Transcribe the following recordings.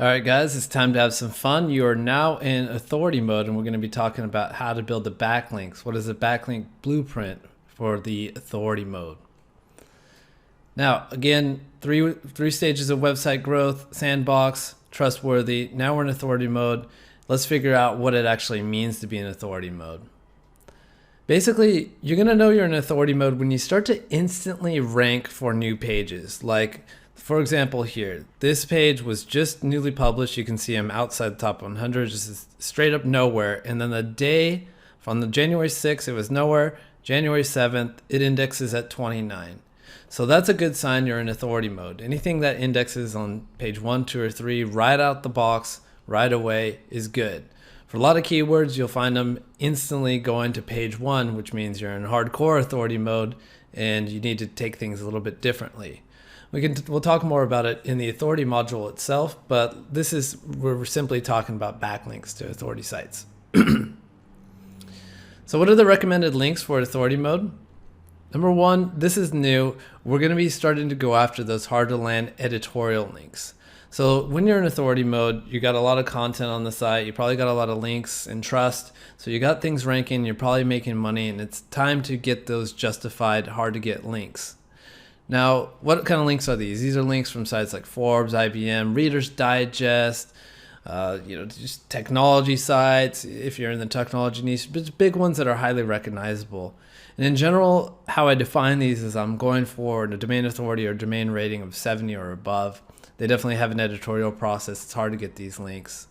All right, guys, it's time to have some fun. You are now in authority mode, and we're going to be talking about how to build the backlinks. What is a backlink blueprint for the authority mode? Now, again, three stages of website growth: sandbox, trustworthy. Now we're in authority mode. Let's figure out what it actually means to be in authority mode. Basically, you're going to know you're in authority mode when you start to instantly rank for new pages. Like, for example, here, this page was just newly published. You can see I'm outside the top 100, just straight up nowhere. And then the day from the January 6th, it was nowhere. January 7th, it indexes at 29. So that's a good sign you're in authority mode. Anything that indexes on page 1, 2, or 3 right out the box right away is good. For a lot of keywords, you'll find them instantly going to page 1, which means you're in hardcore authority mode and you need to take things a little bit differently. We'll talk more about it in the authority module itself, but we're simply talking about backlinks to authority sites. So what are the recommended links for authority mode? Number one, this is new. We're going to be starting to go after those hard to land editorial links. So when you're in authority mode, you got a lot of content on the site. You probably got a lot of links and trust. So you got things ranking, you're probably making money, and it's time to get those justified, hard to get links. Now, what kind of links are these? These are links from sites like Forbes, IBM, Reader's Digest, just technology sites, if you're in the technology niche, but big ones that are highly recognizable. And in general, how I define these is I'm going for a domain authority or domain rating of 70 or above. They definitely have an editorial process. It's hard to get these links.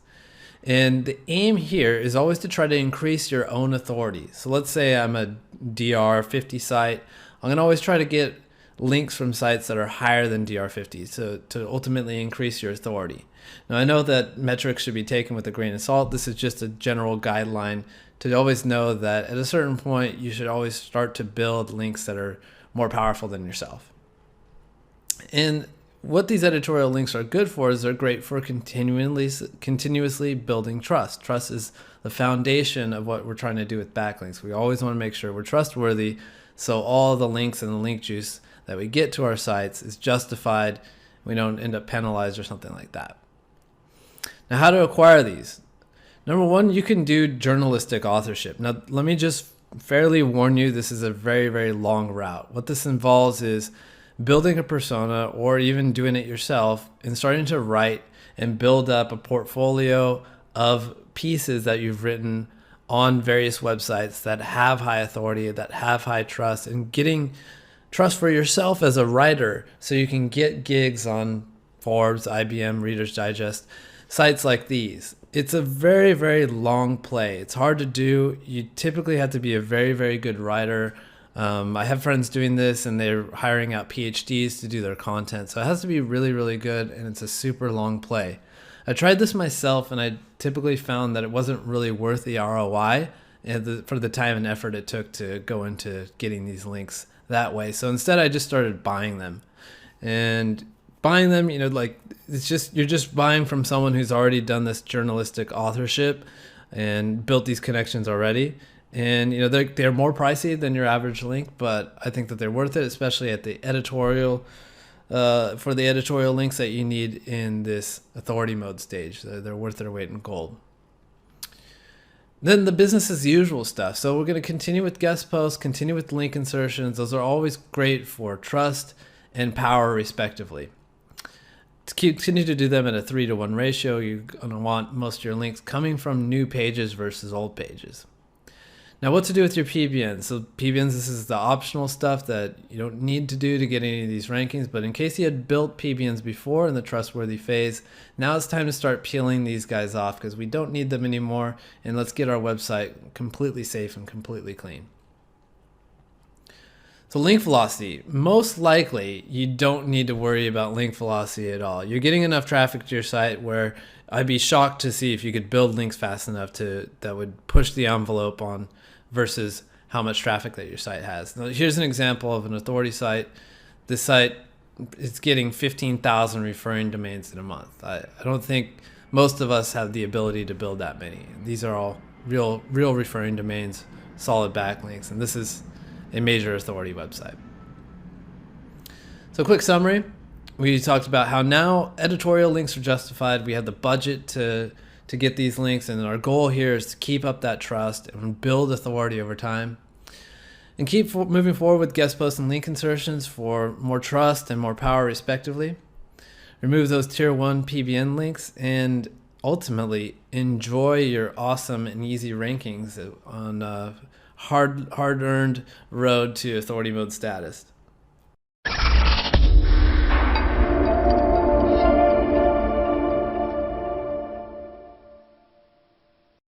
And the aim here is always to try to increase your own authority. So let's say I'm a DR50 site. I'm going to always try to get links from sites that are higher than DR50 to ultimately increase your authority. Now, I know that metrics should be taken with a grain of salt. This is just a general guideline to always know that at a certain point, you should always start to build links that are more powerful than yourself. And what these editorial links are good for is they're great for continuously building trust. Trust is the foundation of what we're trying to do with backlinks. We always want to make sure we're trustworthy, so all the links and the link juice that we get to our sites is justified. We don't end up penalized or something like that. Now, how to acquire these? Number one, you can do journalistic authorship. Now, let me just fairly warn you, this is a very, very long route. What this involves is building a persona or even doing it yourself and starting to write and build up a portfolio of pieces that you've written on various websites that have high authority, that have high trust, and getting trust for yourself as a writer so you can get gigs on Forbes, IBM, Reader's Digest, sites like these. It's a very, very long play. It's hard to do. You typically have to be a very, very good writer. I have friends doing this and they're hiring out PhDs to do their content. So it has to be really, really good, and it's a super long play. I tried this myself and I typically found that it wasn't really worth the ROI for the time and effort it took to go into getting these links that way. So instead I just started buying them. And buying them, you're just buying from someone who's already done this journalistic authorship and built these connections already. And they're more pricey than your average link, but I think that they're worth it, especially at the editorial for the editorial links that you need in this authority mode stage. They're worth their weight in gold. Then the business as usual stuff. So we're going to continue with guest posts, continue with link insertions. Those are always great for trust and power, respectively. To continue to do them at a 3-to-1 ratio, you're going to want most of your links coming from new pages versus old pages. Now, what to do with your PBNs? So PBNs, this is the optional stuff that you don't need to do to get any of these rankings, but in case you had built PBNs before in the trustworthy phase, now it's time to start peeling these guys off because we don't need them anymore, and let's get our website completely safe and completely clean. So link velocity, most likely you don't need to worry about link velocity at all. You're getting enough traffic to your site where I'd be shocked to see if you could build links fast enough that would push the envelope on versus how much traffic that your site has. Now, here's an example of an authority site. This site is getting 15,000 referring domains in a month. I don't think most of us have the ability to build that many. These are all real referring domains, solid backlinks, and this is a major authority website. So quick summary. We talked about how now editorial links are justified. We have the budget to get these links, and our goal here is to keep up that trust and build authority over time. And keep moving forward with guest posts and link insertions for more trust and more power, respectively. Remove those tier 1 PBN links, and ultimately enjoy your awesome and easy rankings on hard-earned road to authority mode status.